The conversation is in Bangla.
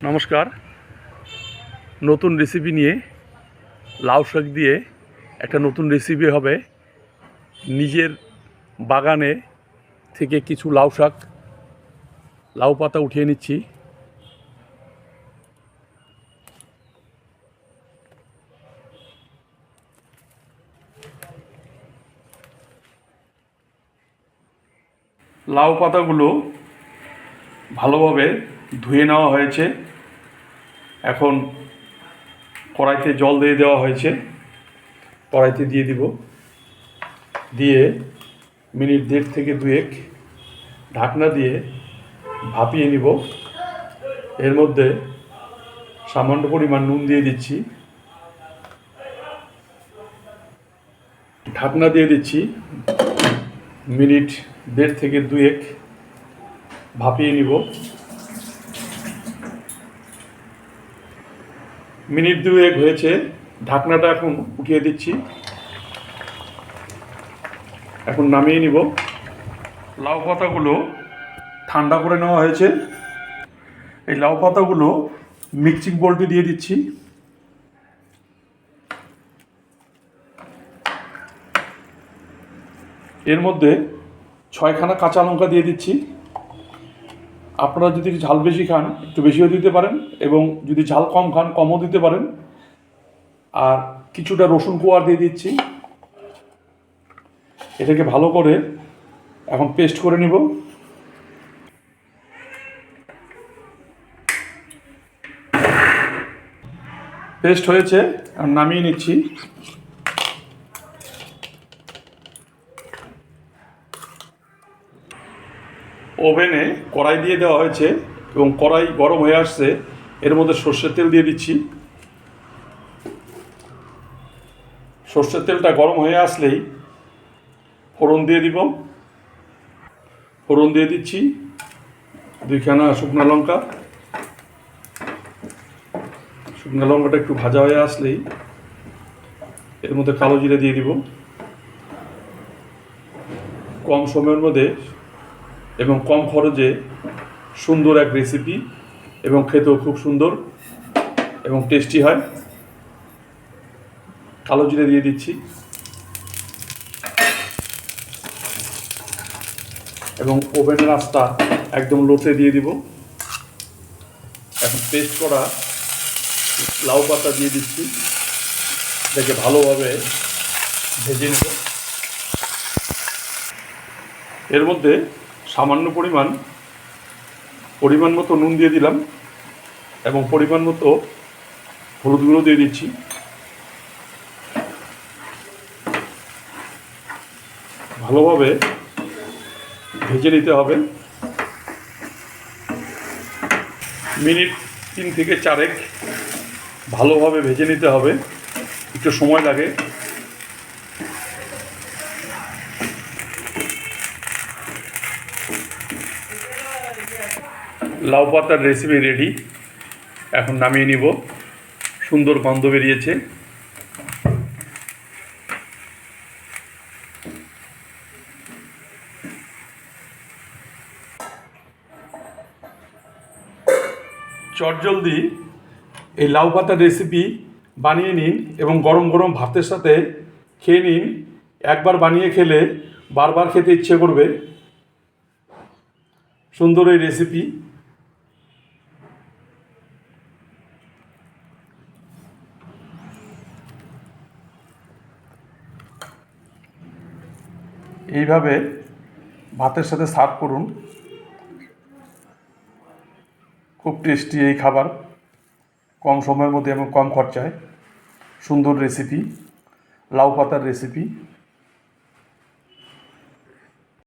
নমস্কার। নতুন রেসিপি নিয়ে লাউ শাক দিয়ে একটা নতুন রেসিপি হবে। নিজের বাগানে থেকে কিছু লাউ শাক, লাউ পাতা উঠিয়ে নিচ্ছি। লাউ পাতাগুলো ভালোভাবে ধুয়ে নেওয়া হয়েছে। এখন কড়াইতে জল দিয়ে দেওয়া হয়েছে। কড়াইতে দিয়ে দিব, দিয়ে মিনিট 1.5 থেকে 2 ঢাকনা দিয়ে ভাপিয়ে নিব। এর মধ্যে সামান্য পরিমাণ নুন দিয়ে দিচ্ছি, ঢাকনা দিয়ে দিচ্ছি। মিনিট 1.5 থেকে 2 ভাপিয়ে নিব। মিনিট 2 হয়েছে, ঢাকনাটা এখন উঠিয়ে দিচ্ছি। এখন নামিয়ে নিব। লাউ পাতাগুলো ঠান্ডা করে নেওয়া হয়েছে। এই লাউ পাতাগুলো মিক্সিং বোলটি দিয়ে দিচ্ছি। এর মধ্যে 6খানা কাঁচা লঙ্কা দিয়ে দিচ্ছি। আপনারা যদি ঝাল বেশি খান একটু বেশিও দিতে পারেন, এবং যদি ঝাল কম খান কমও দিতে পারেন। আর কিছুটা রসুন কোয়া দিয়ে দিচ্ছি। এটাকে ভালো করে এখন পেস্ট করে নিব। পেস্ট হয়েছে, এখন নামিয়ে নিচ্ছি। ওভেনে কড়াই দিয়ে দেওয়া হয়েছে এবং কড়াই গরম হয়ে আসছে। এর মধ্যে সর্ষের তেল দিয়ে দিচ্ছি। সর্ষের তেলটা গরম হয়ে আসলেই ফোড়ন দিয়ে দিব। ফোড়ন দিয়ে দিচ্ছি 2খানা শুকনো লঙ্কা। শুকনো লঙ্কাটা একটু ভাজা হয়ে আসলেই এর মধ্যে কালো জিরা দিয়ে দিব। কম সময়ের মধ্যে এবং কম খরচে সুন্দর এক রেসিপি, এবং খেতেও খুব সুন্দর এবং টেস্টি হয়। কালো জিরে দিয়ে দিচ্ছি এবং ওভেনের আঁচটা একদম লোতে দিয়ে দিব। এখন পেস্ট করা লাউ পাতা দিয়ে দিচ্ছি। এটাকে ভালোভাবে ভেজে নেব। এর মধ্যে সামান্য পরিমাণ মতো নুন দিয়ে দিলাম এবং পরিমাণ মতো হলুদ গুঁড়ো দিয়ে দিচ্ছি। ভালোভাবে ভেজে নিতে হবে। মিনিট 3 থেকে 4 ভালোভাবে ভেজে নিতে হবে, একটু সময় লাগে। লাউ পাতার রেসিপি রেডি। এখন নামিয়ে নিব। সুন্দর গন্ধ বেরিয়েছে। চটজলদি এই লাউ পাতার রেসিপি বানিয়ে নিন এবং গরম গরম ভাতের সাথে খেয়ে নিন। একবার বানিয়ে খেলে বারবার খেতে ইচ্ছে করবে। সুন্দর এই রেসিপি। এইভাবে ভাতের সাথে সার্ভ করুন। খুব টেস্টি এই খাবার, কম সময়ের মধ্যে এবং কম খরচায়। সুন্দর রেসিপি, লাউ পাতার রেসিপি।